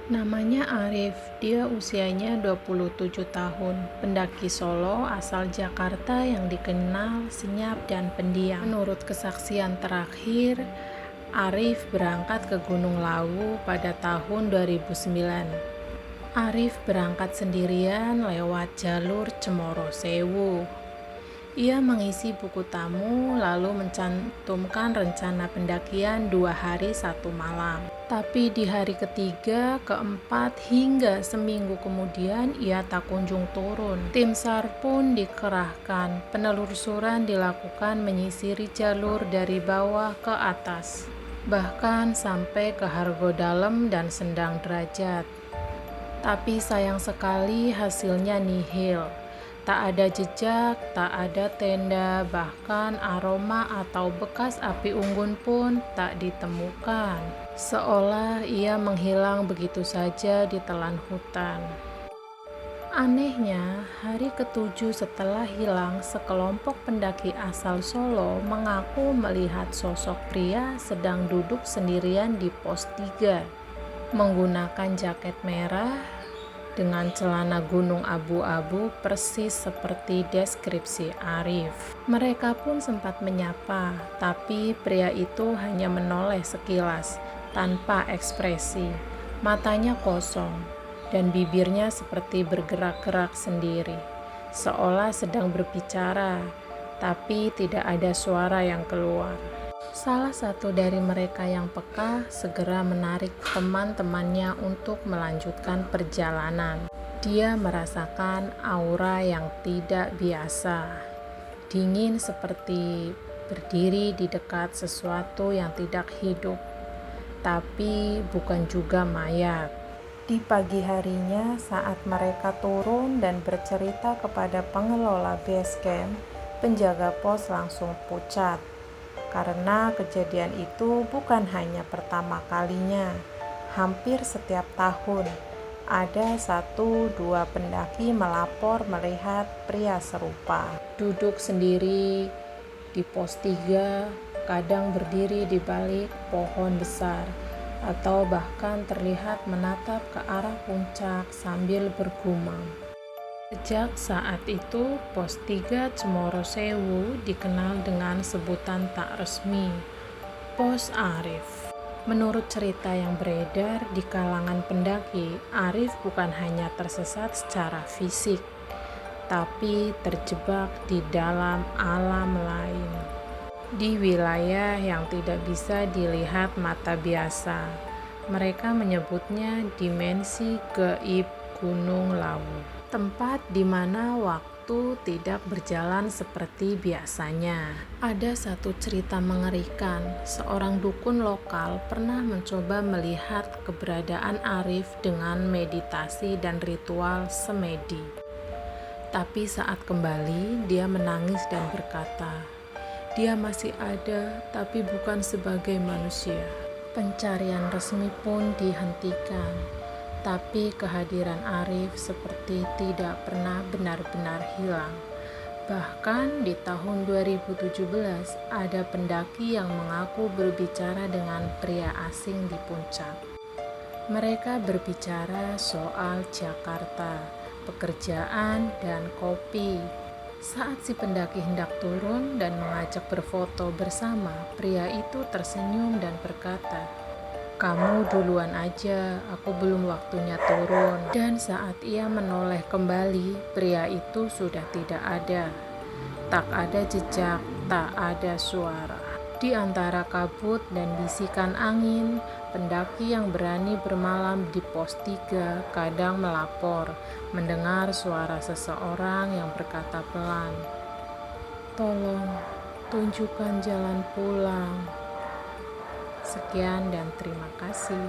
Namanya Arif, dia usianya 27 tahun, pendaki Solo asal Jakarta yang dikenal senyap dan pendiam. Menurut kesaksian terakhir, Arif berangkat ke Gunung Lawu pada tahun 2009. Arif berangkat sendirian lewat jalur Cemoro Sewu. Ia mengisi buku tamu lalu mencantumkan rencana pendakian 2 hari 1 malam. Tapi di hari ketiga, keempat, hingga seminggu kemudian ia tak kunjung turun. Tim SAR pun dikerahkan. Penelusuran dilakukan menyisiri jalur dari bawah ke atas, bahkan sampai ke Hargodalem dan Sendang Derajat. Tapi sayang sekali hasilnya nihil. Tak ada jejak, tak ada tenda, bahkan aroma atau bekas api unggun pun tak ditemukan. Seolah ia menghilang begitu saja di telan hutan. Anehnya, hari ke-7 setelah hilang, sekelompok pendaki asal Solo mengaku melihat sosok pria sedang duduk sendirian di pos 3, menggunakan jaket merah dengan celana gunung abu-abu persis seperti deskripsi Arif. Mereka pun sempat menyapa, tapi pria itu hanya menoleh sekilas, tanpa ekspresi. Matanya kosong, dan bibirnya seperti bergerak-gerak sendiri, seolah sedang berbicara, tapi tidak ada suara yang keluar. Salah satu dari mereka yang peka segera menarik teman-temannya untuk melanjutkan perjalanan. Dia merasakan aura yang tidak biasa, dingin seperti berdiri di dekat sesuatu yang tidak hidup, tapi bukan juga mayat. Di pagi harinya, saat mereka turun dan bercerita kepada pengelola base camp, penjaga pos langsung pucat. Karena kejadian itu bukan hanya pertama kalinya, hampir setiap tahun ada 1-2 pendaki melapor melihat pria serupa. Duduk sendiri di pos 3, kadang berdiri di balik pohon besar, atau bahkan terlihat menatap ke arah puncak sambil bergumam. Sejak saat itu, pos 3 Cemoro Sewu dikenal dengan sebutan tak resmi, Pos Arif. Menurut cerita yang beredar di kalangan pendaki, Arif bukan hanya tersesat secara fisik, tapi terjebak di dalam alam lain, di wilayah yang tidak bisa dilihat mata biasa. Mereka menyebutnya dimensi gaib Gunung Lawu, tempat di mana waktu tidak berjalan seperti biasanya. Ada satu cerita mengerikan, seorang dukun lokal pernah mencoba melihat keberadaan Arif dengan meditasi dan ritual semedi. Tapi saat kembali, dia menangis dan berkata, "Dia masih ada, tapi bukan sebagai manusia." Pencarian resmi pun dihentikan, tapi kehadiran Arif seperti tidak pernah benar-benar hilang. Bahkan di tahun 2017, ada pendaki yang mengaku berbicara dengan pria asing di puncak. Mereka berbicara soal Jakarta, pekerjaan, dan kopi. Saat si pendaki hendak turun dan mengajak berfoto bersama, pria itu tersenyum dan berkata, "Kamu duluan aja, aku belum waktunya turun." Dan saat ia menoleh kembali, pria itu sudah tidak ada. Tak ada jejak, tak ada suara. Di antara kabut dan bisikan angin, pendaki yang berani bermalam di pos 3 kadang melapor mendengar suara seseorang yang berkata pelan, "Tolong, tunjukkan jalan pulang." Sekian dan terima kasih.